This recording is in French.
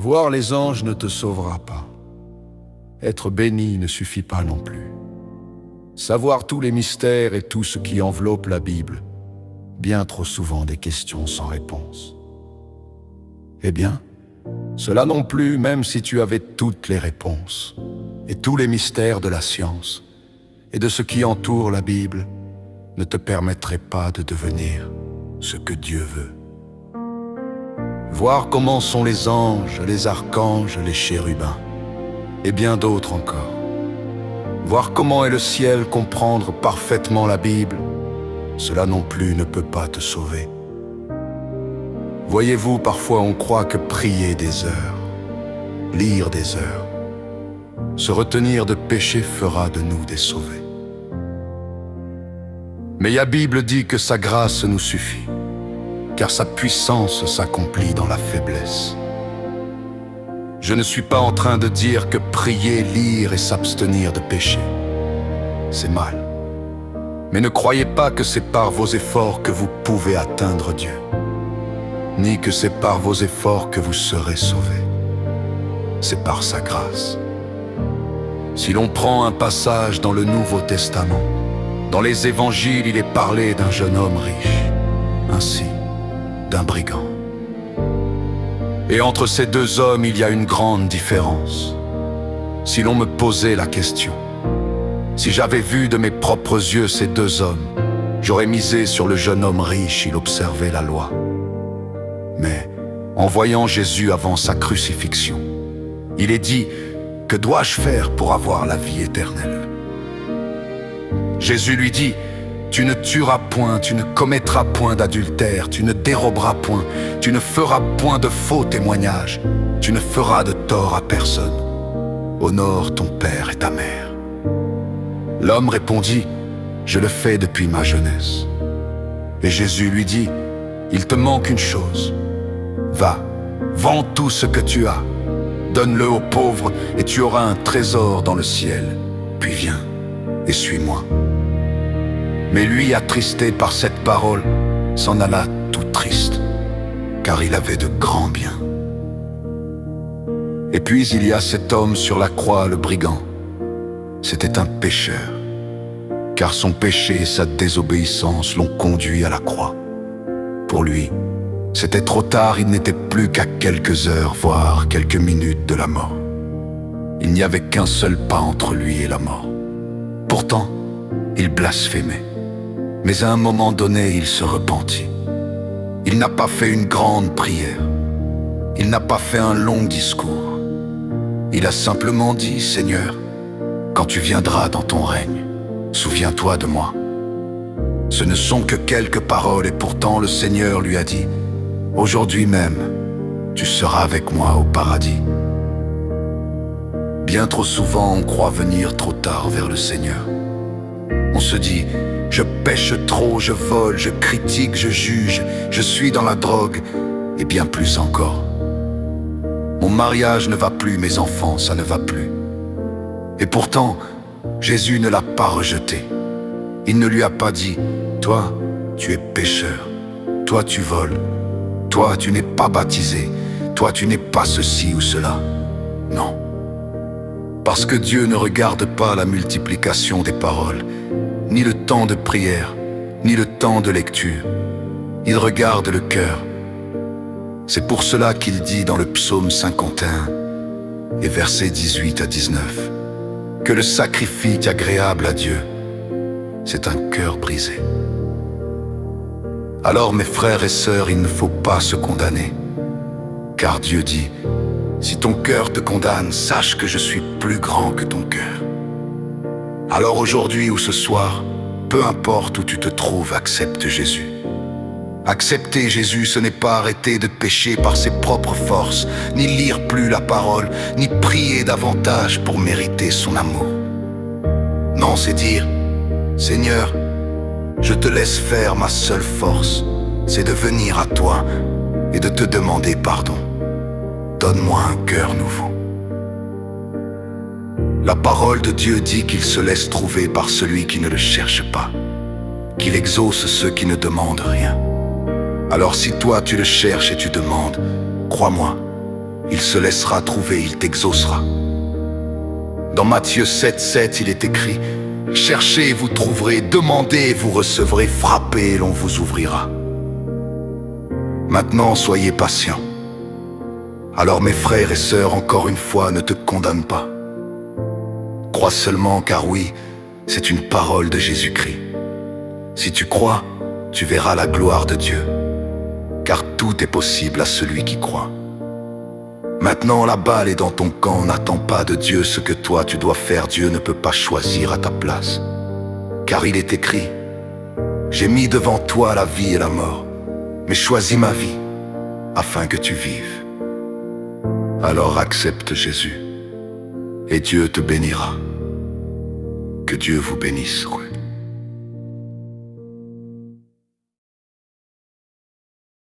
Voir les anges ne te sauvera pas. Être béni ne suffit pas non plus. Savoir tous les mystères et tout ce qui enveloppe la Bible, bien trop souvent des questions sans réponse. Eh bien, cela non plus, même si tu avais toutes les réponses, et tous les mystères de la science, et de ce qui entoure la Bible, ne te permettrait pas de devenir ce que Dieu veut. Voir comment sont les anges, les archanges, les chérubins, et bien d'autres encore. Voir comment est le ciel, comprendre parfaitement la Bible, cela non plus ne peut pas te sauver. Voyez-vous, parfois on croit que prier des heures, lire des heures, se retenir de péché fera de nous des sauvés. Mais la Bible dit que sa grâce nous suffit, car sa puissance s'accomplit dans la faiblesse. Je ne suis pas en train de dire que prier, lire et s'abstenir de péché, c'est mal. Mais ne croyez pas que c'est par vos efforts que vous pouvez atteindre Dieu, ni que c'est par vos efforts que vous serez sauvés. C'est par sa grâce. Si l'on prend un passage dans le Nouveau Testament, dans les évangiles, il est parlé d'un jeune homme riche, ainsi d'un brigand. Et entre ces deux hommes, il y a une grande différence. Si l'on me posait la question, si j'avais vu de mes propres yeux ces deux hommes, j'aurais misé sur le jeune homme riche, il observait la loi. Mais en voyant Jésus avant sa crucifixion, il est dit, « Que dois-je faire pour avoir la vie éternelle ?» Jésus lui dit, « Tu ne tueras point, tu ne commettras point d'adultère, tu ne déroberas point, tu ne feras point de faux témoignages, tu ne feras de tort à personne. Honore ton père et ta mère. » L'homme répondit, « Je le fais depuis ma jeunesse. » Et Jésus lui dit, « Il te manque une chose. Va, vends tout ce que tu as, donne-le aux pauvres et tu auras un trésor dans le ciel. Puis viens et suis-moi. » Mais lui, attristé par cette parole, s'en alla tout triste, car il avait de grands biens. Et puis il y a cet homme sur la croix, le brigand. C'était un pécheur, car son péché et sa désobéissance l'ont conduit à la croix. Pour lui, c'était trop tard, il n'était plus qu'à quelques heures, voire quelques minutes de la mort. Il n'y avait qu'un seul pas entre lui et la mort. Pourtant, il blasphémait. Mais à un moment donné, il se repentit. Il n'a pas fait une grande prière. Il n'a pas fait un long discours. Il a simplement dit, « Seigneur, quand tu viendras dans ton règne, souviens-toi de moi. » Ce ne sont que quelques paroles et pourtant le Seigneur lui a dit, « Aujourd'hui même, tu seras avec moi au paradis. » Bien trop souvent, on croit venir trop tard vers le Seigneur. On se dit, je pêche trop, je vole, je critique, je juge, je suis dans la drogue, et bien plus encore. Mon mariage ne va plus, mes enfants, ça ne va plus. Et pourtant, Jésus ne l'a pas rejeté. Il ne lui a pas dit, toi, tu es pécheur, toi, tu voles, toi, tu n'es pas baptisé, toi, tu n'es pas ceci ou cela. Non. Parce que Dieu ne regarde pas la multiplication des paroles, ni le temps de prière, ni le temps de lecture. Il regarde le cœur. C'est pour cela qu'il dit dans le psaume 51 et versets 18 à 19 que le sacrifice agréable à Dieu, c'est un cœur brisé. Alors mes frères et sœurs, il ne faut pas se condamner, car Dieu dit, si ton cœur te condamne, sache que je suis plus grand que ton cœur. Alors aujourd'hui ou ce soir, peu importe où tu te trouves, accepte Jésus. Accepter Jésus, ce n'est pas arrêter de pécher par ses propres forces, ni lire plus la parole, ni prier davantage pour mériter son amour. Non, c'est dire, Seigneur, je te laisse faire, ma seule force, c'est de venir à toi et de te demander pardon. Donne-moi un cœur nouveau. La parole de Dieu dit qu'il se laisse trouver par celui qui ne le cherche pas, qu'il exauce ceux qui ne demandent rien. Alors si toi tu le cherches et tu demandes, crois-moi, il se laissera trouver, il t'exaucera. Dans Matthieu 7,7, il est écrit: cherchez et vous trouverez, demandez et vous recevrez, frappez et l'on vous ouvrira. Maintenant, soyez patients. Alors mes frères et sœurs, encore une fois, ne te condamne pas. Crois seulement, car oui, c'est une parole de Jésus-Christ. Si tu crois, tu verras la gloire de Dieu, car tout est possible à celui qui croit. Maintenant, la balle est dans ton camp, n'attends pas de Dieu ce que toi tu dois faire. Dieu ne peut pas choisir à ta place, car il est écrit: j'ai mis devant toi la vie et la mort, mais choisis ma vie, afin que tu vives. Alors accepte Jésus, et Dieu te bénira. Que Dieu vous bénisse.